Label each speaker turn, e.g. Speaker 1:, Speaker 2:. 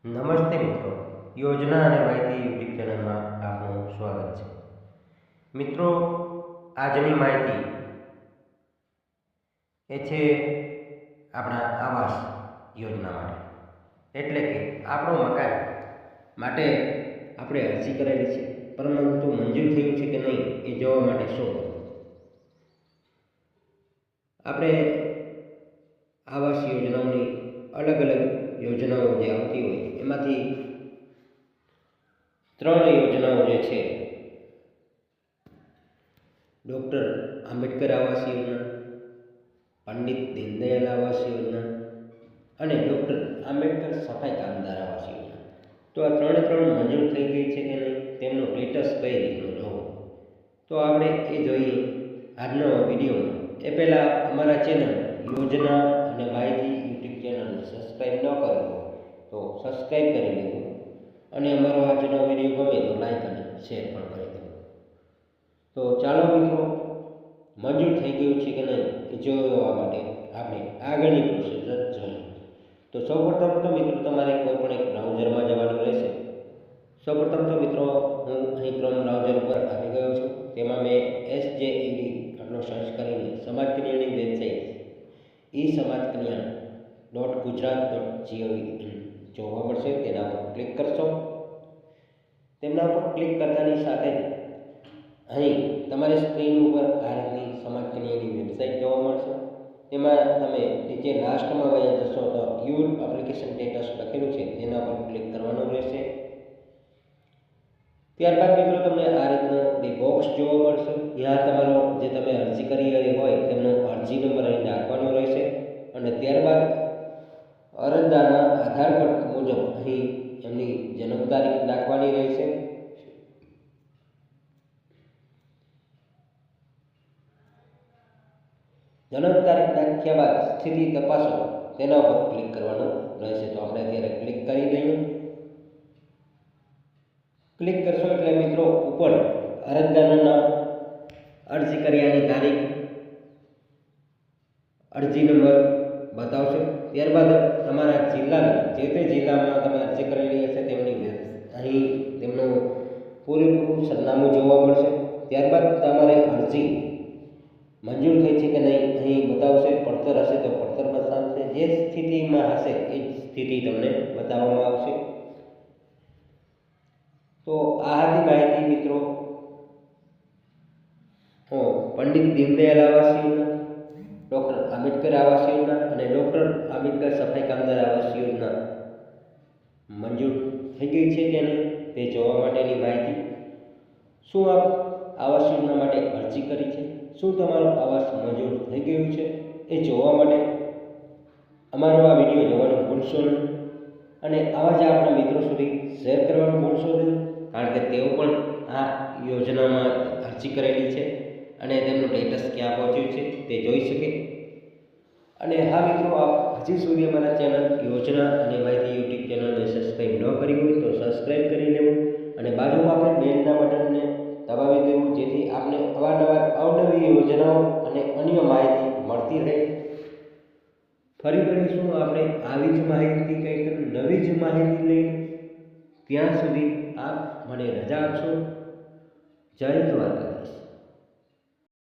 Speaker 1: નમસ્તે મિત્રો, યોજના અને માહિતી યુટ્યુબ ચેનલમાં આપનું સ્વાગત છે. મિત્રો, આજની માહિતી એ છે આપણા આવાસ યોજના માટે, એટલે કે આપણું મકાન માટે આપણે અરજી કરેલી છે, પરંતુ મંજૂર થયું છે કે નહીં એ જોવા માટે શું કરવું. આપણે આવાસ યોજનાઓની અલગ અલગ યોજનાઓ જે આવતી હોય એમાંથી 3 યોજનાઓ જે છે, ડૉક્ટર આંબેડકર આવાસ યોજના, પંડિત દીનદયાળ આવાસ યોજના અને ડૉક્ટર આંબેડકર સફાઈ કામદાર આવાસ યોજના. તો આ 3 મંજૂર થઈ ગઈ છે કે નહીં, તેમનું સ્ટેટસ કઈ રીતનું જોવું, તો આપણે એ જોઈએ આજનો વિડીયોમાં. એ પહેલાં અમારા ચેનલ યોજના અને માહિતી યુટ્યુબ ચેનલને સબસ્ક્રાઈબ ન કરી હોય તો સબસ્ક્રાઈબ કરી લેવું, અને અમારો આજનો વિડીયો ગમે તો લાઈક અને શેર પણ કરી દેવું. તો ચાલો મિત્રો, મંજૂર થઈ ગયું છે કે નહીં એ જોવા માટે આપણે આગળની પ્રોસેસ જોઈએ. તો સૌપ્રથમ તો મિત્રો તમારે કોઈ પણ એક બ્રાઉઝરમાં જવાનું રહેશે. સૌપ્રથમ તો મિત્રો હું અહીં ક્રોમ બ્રાઉઝર ઉપર આવી ગયો છું. તેમાં મેં SJED આટલો સર્ચ કરીને સમાજ કલ્યાણની વેબસાઇટ eSamakkalyan.gujarat.gov જોવા મળશે. તેના પર ક્લિક કરશો. તેમના પર ક્લિક કરતાની સાથે અહીં તમારી સ્ક્રીન ઉપર આ રીતની સમાજ કલ્યાણની વેબસાઇટ જોવા મળશે. તેમાં તમે નીચે લાસ્ટમાં વયા જશો તો યુર એપ્લિકેશન સ્ટેટસ લખેલું છે, તેના પર ક્લિક કરવાનું રહેશે. ત્યારબાદ મિત્રો તમને આ રીતનું બોક્સ જોવા મળશે. ત્યાં તમારો જે તમે અરજી કરી હોય તેમનો અરજી નંબર અહીં નાખવાનો રહેશે, અને ત્યારબાદ અરજદારના આધાર કાર્ડ મુજબ અહીં એમની જન્મ તારીખ નાખવાની રહેશે. જન્મ તારીખ નાખ્યા બાદ સ્થિતિ તપાસો તેના ઉપર ક્લિક કરવાનું રહેશે. તો આપણે અત્યારે ક્લિક કરી દઈએ. ક્લિક કરશો એટલે મિત્રો ઉપર અરજદારનું નામ, અરજી કર્યાની તારીખ, અરજી નંબર બતાવશે. ત્યારબાદ તમારા જિલ્લાનું, જે તે જિલ્લામાં તમે અરજી કરેલી હશે તેમની અહીં તેમનું પૂરેપૂરું સરનામું જોવા મળશે. ત્યારબાદ તમારે અરજી મંજૂર થઈ છે કે નહીં અહીં બતાવશે. પડતર હશે તો પડતર બતાવશે. જે સ્થિતિમાં હશે એ સ્થિતિ તમને બતાવવામાં આવશે. તો આ હતી માહિતી મિત્રો પંડિત દીનદયાળ આવાસ યોજના, ડૉક્ટર આંબેડકર આવાસ યોજના અને ડૉક્ટર આંબેડકર સફાઈ કામદાર આવાસ યોજના મંજૂર થઈ ગઈ છે કે નહીં તે જોવા માટેની માહિતી. શું આપ આવાસ યોજના માટે અરજી કરી છે? શું તમારો આવાસ મંજૂર થઈ ગયું છે? એ જોવા માટે અમારો આ વિડીયો જોવાનું ભૂલશો નહીં, અને આવા જ આપણા મિત્રો સુધી શેર કરવાનું ભૂલશો નહીં, કારણ કે તેઓ પણ આ યોજનામાં અરજી કરેલી છે અને તેમનું સ્ટેટસ ક્યાં પહોંચ્યું છે તે જોઈ શકે. અને હા મિત્રો, આપ હજી સુધી અમારા ચેનલ યોજના અને માહિતી યુટ્યુબ ચેનલને સબસ્ક્રાઈબ ન કરી હોય તો સબસ્ક્રાઈબ કરી લેવું, અને બાજુમાં આપણે બેલના બટનને દબાવી દેવું, જેથી આપને અવારનવાર અવનવી યોજનાઓ અને અન્ય માહિતી મળતી રહે. ફરી મળીશું આપણે આવી જ માહિતી, કંઈક નવી જ માહિતી લઈને. ત્યાં સુધી આપ મને રજા આપશો. જય દ્વારકા.